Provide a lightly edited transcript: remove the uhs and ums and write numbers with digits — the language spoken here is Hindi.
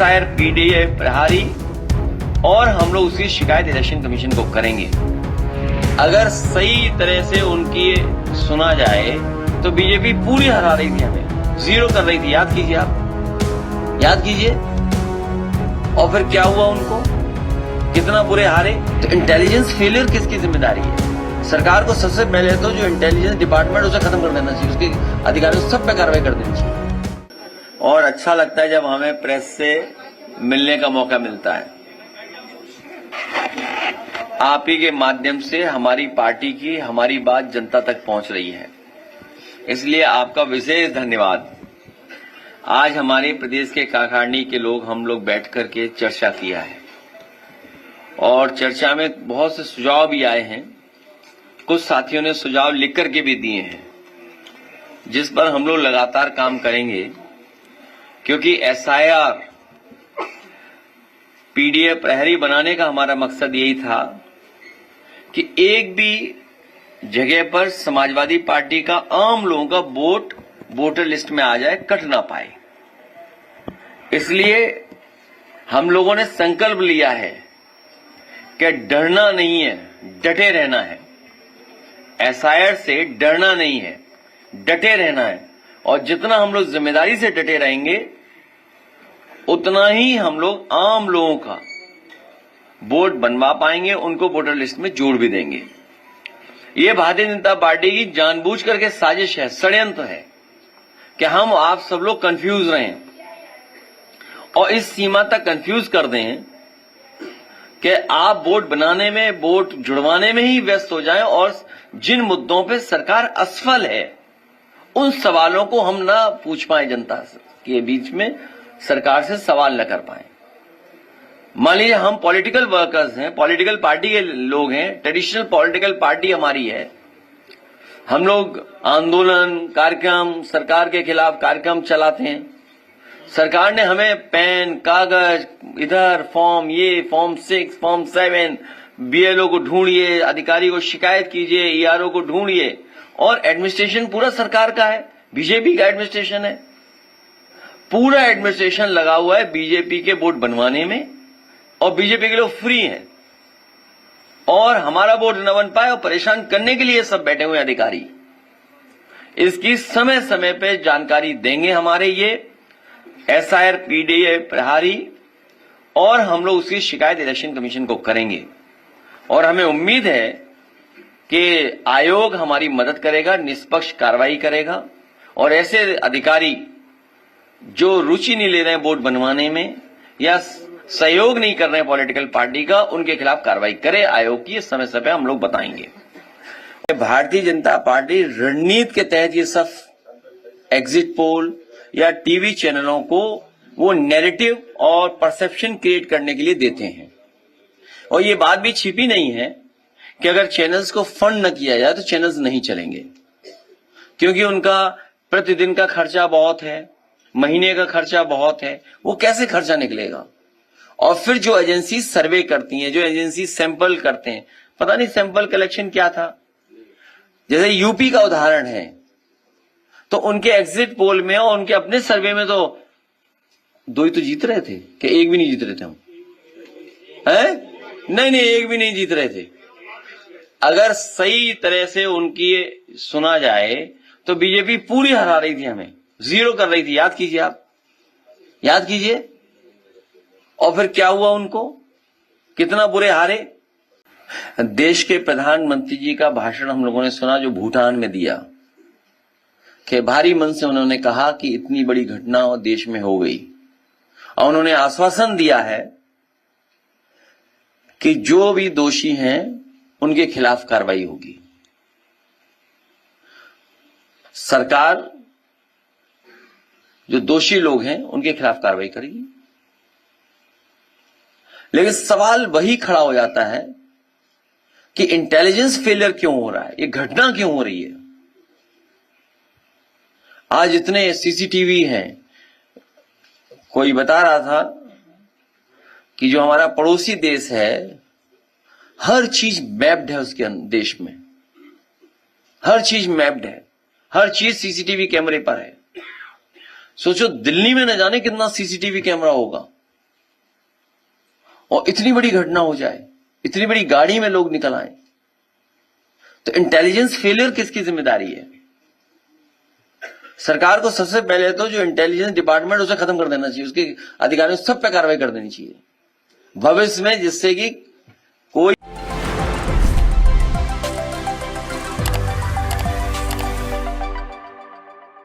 SIR PDA प्रहारी और हम लोग उसकी शिकायत इलेक्शन कमीशन को करेंगे। अगर सही तरह से उनकी सुना जाए तो बीजेपी पूरी हरा रही थी, हमें जीरो कर रही थी। याद कीजिए, आप याद कीजिए। और फिर क्या हुआ, उनको कितना बुरे हारे। तो इंटेलिजेंस फेलियर किसकी जिम्मेदारी है? सरकार को सबसे पहले तो जो इंटेलिजेंस डिपार्टमेंट उसे खत्म कर देना चाहिए, उसके अधिकारियों सब पे कार्रवाई कर देनी चाहिए। और अच्छा लगता है जब हमें प्रेस से मिलने का मौका मिलता है। आप ही के माध्यम से हमारी पार्टी की हमारी बात जनता तक पहुंच रही है, इसलिए आपका विशेष धन्यवाद। आज हमारे प्रदेश के कार्यकारिणी के लोग हम लोग बैठ करके चर्चा किया है और चर्चा में बहुत से सुझाव भी आए हैं। कुछ साथियों ने सुझाव लिख करके भी दिए हैं, जिस पर हम लोग लगातार काम करेंगे, क्योंकि SIR PDA प्रहरी बनाने का हमारा मकसद यही था कि एक भी जगह पर समाजवादी पार्टी का आम लोगों का वोट वोटर लिस्ट में आ जाए, कट ना पाए। इसलिए हम लोगों ने संकल्प लिया है कि डरना नहीं है, डटे रहना है। SIR से डरना नहीं है, डटे रहना है। और जितना हम लोग जिम्मेदारी से डटे रहेंगे, उतना ही हम लोग आम लोगों का वोट बनवा पाएंगे, उनको वोटर लिस्ट में जोड़ भी देंगे। ये भारतीय जनता पार्टी की जानबूझ करके साजिश है, षड्यंत्र है कि हम आप सब लोग कंफ्यूज रहें और इस सीमा तक कंफ्यूज कर दें कि आप वोट बनाने में, वोट जुड़वाने में ही व्यस्त हो जाएं और जिन मुद्दों पे सरकार असफल है उन सवालों को हम ना पूछ पाए, जनता के बीच में सरकार से सवाल न कर पाए। मान लीजिए हम पॉलिटिकल वर्कर्स हैं, पॉलिटिकल पार्टी के लोग हैं, ट्रेडिशनल पॉलिटिकल पार्टी हमारी है। हम लोग आंदोलन कार्यक्रम, सरकार के खिलाफ कार्यक्रम चलाते हैं। सरकार ने हमें पेन, कागज, इधर फॉर्म, ये फॉर्म 6, फॉर्म 7, BLO को ढूंढिए, अधिकारी को शिकायत कीजिए, ERO को ढूंढिए। और एडमिनिस्ट्रेशन पूरा सरकार का है, बीजेपी का एडमिनिस्ट्रेशन है। पूरा एडमिनिस्ट्रेशन लगा हुआ है बीजेपी के वोट बनवाने में, और बीजेपी के लोग फ्री हैं और हमारा वोट न बन पाए और परेशान करने के लिए सब बैठे हुए अधिकारी। इसकी समय समय पे जानकारी देंगे हमारे ये SIR PDA प्रहारी, और हम लोग उसकी शिकायत इलेक्शन कमीशन को करेंगे। और हमें उम्मीद है कि आयोग हमारी मदद करेगा, निष्पक्ष कार्रवाई करेगा और ऐसे अधिकारी जो रुचि नहीं ले रहे हैं वोट बनवाने में या सहयोग नहीं कर रहे हैं पॉलिटिकल पार्टी का, उनके खिलाफ कार्रवाई करे आयोग की। समय समय हम लोग बताएंगे। भारतीय जनता पार्टी रणनीति के तहत ये सब एग्जिट पोल या टीवी चैनलों को वो नैरेटिव और परसेप्शन क्रिएट करने के लिए देते हैं। और ये बात भी छिपी नहीं है कि अगर चैनल्स को फंड न किया जाए तो चैनल्स नहीं चलेंगे, क्योंकि उनका प्रतिदिन का खर्चा बहुत है, महीने का खर्चा बहुत है। वो कैसे खर्चा निकलेगा? और फिर जो एजेंसी सर्वे करती हैं, जो एजेंसी सैंपल करते हैं, पता नहीं सैंपल कलेक्शन क्या था। जैसे यूपी का उदाहरण है, तो उनके एग्जिट पोल में और उनके अपने सर्वे में तो 2 ही तो जीत रहे थे, कि एक भी नहीं जीत रहे थे हम, हैं? नहीं, एक भी नहीं जीत रहे थे। अगर सही तरह से उनकी सुना जाए तो बीजेपी पूरी हरा रही थी, हमें जीरो कर रही थी। याद कीजिए, आप याद कीजिए। और फिर क्या हुआ, उनको कितना बुरे हारे। देश के प्रधानमंत्री जी का भाषण हम लोगों ने सुना, जो भूटान में दिया, कि भारी मन से उन्होंने कहा कि इतनी बड़ी घटना देश में हो गई, और उन्होंने आश्वासन दिया है कि जो भी दोषी हैं उनके खिलाफ कार्रवाई होगी। सरकार जो दोषी लोग हैं उनके खिलाफ कार्रवाई करेगी। लेकिन सवाल वही खड़ा हो जाता है कि इंटेलिजेंस फेलियर क्यों हो रहा है, ये घटना क्यों हो रही है। आज इतने CCTV हैं। कोई बता रहा था कि जो हमारा पड़ोसी देश है, हर चीज मैप्ड है उसके देश में, हर चीज मैप्ड है, हर चीज CCTV कैमरे पर है। सोचो दिल्ली में न जाने कितना CCTV कैमरा होगा, और इतनी बड़ी घटना हो जाए, इतनी बड़ी गाड़ी में लोग निकल आए, तो इंटेलिजेंस फेलियर किसकी जिम्मेदारी है? सरकार को सबसे पहले तो जो इंटेलिजेंस डिपार्टमेंट उसे खत्म कर देना चाहिए, उसके अधिकारियों सब पे कार्रवाई कर देनी चाहिए भविष्य में, जिससे कि कोई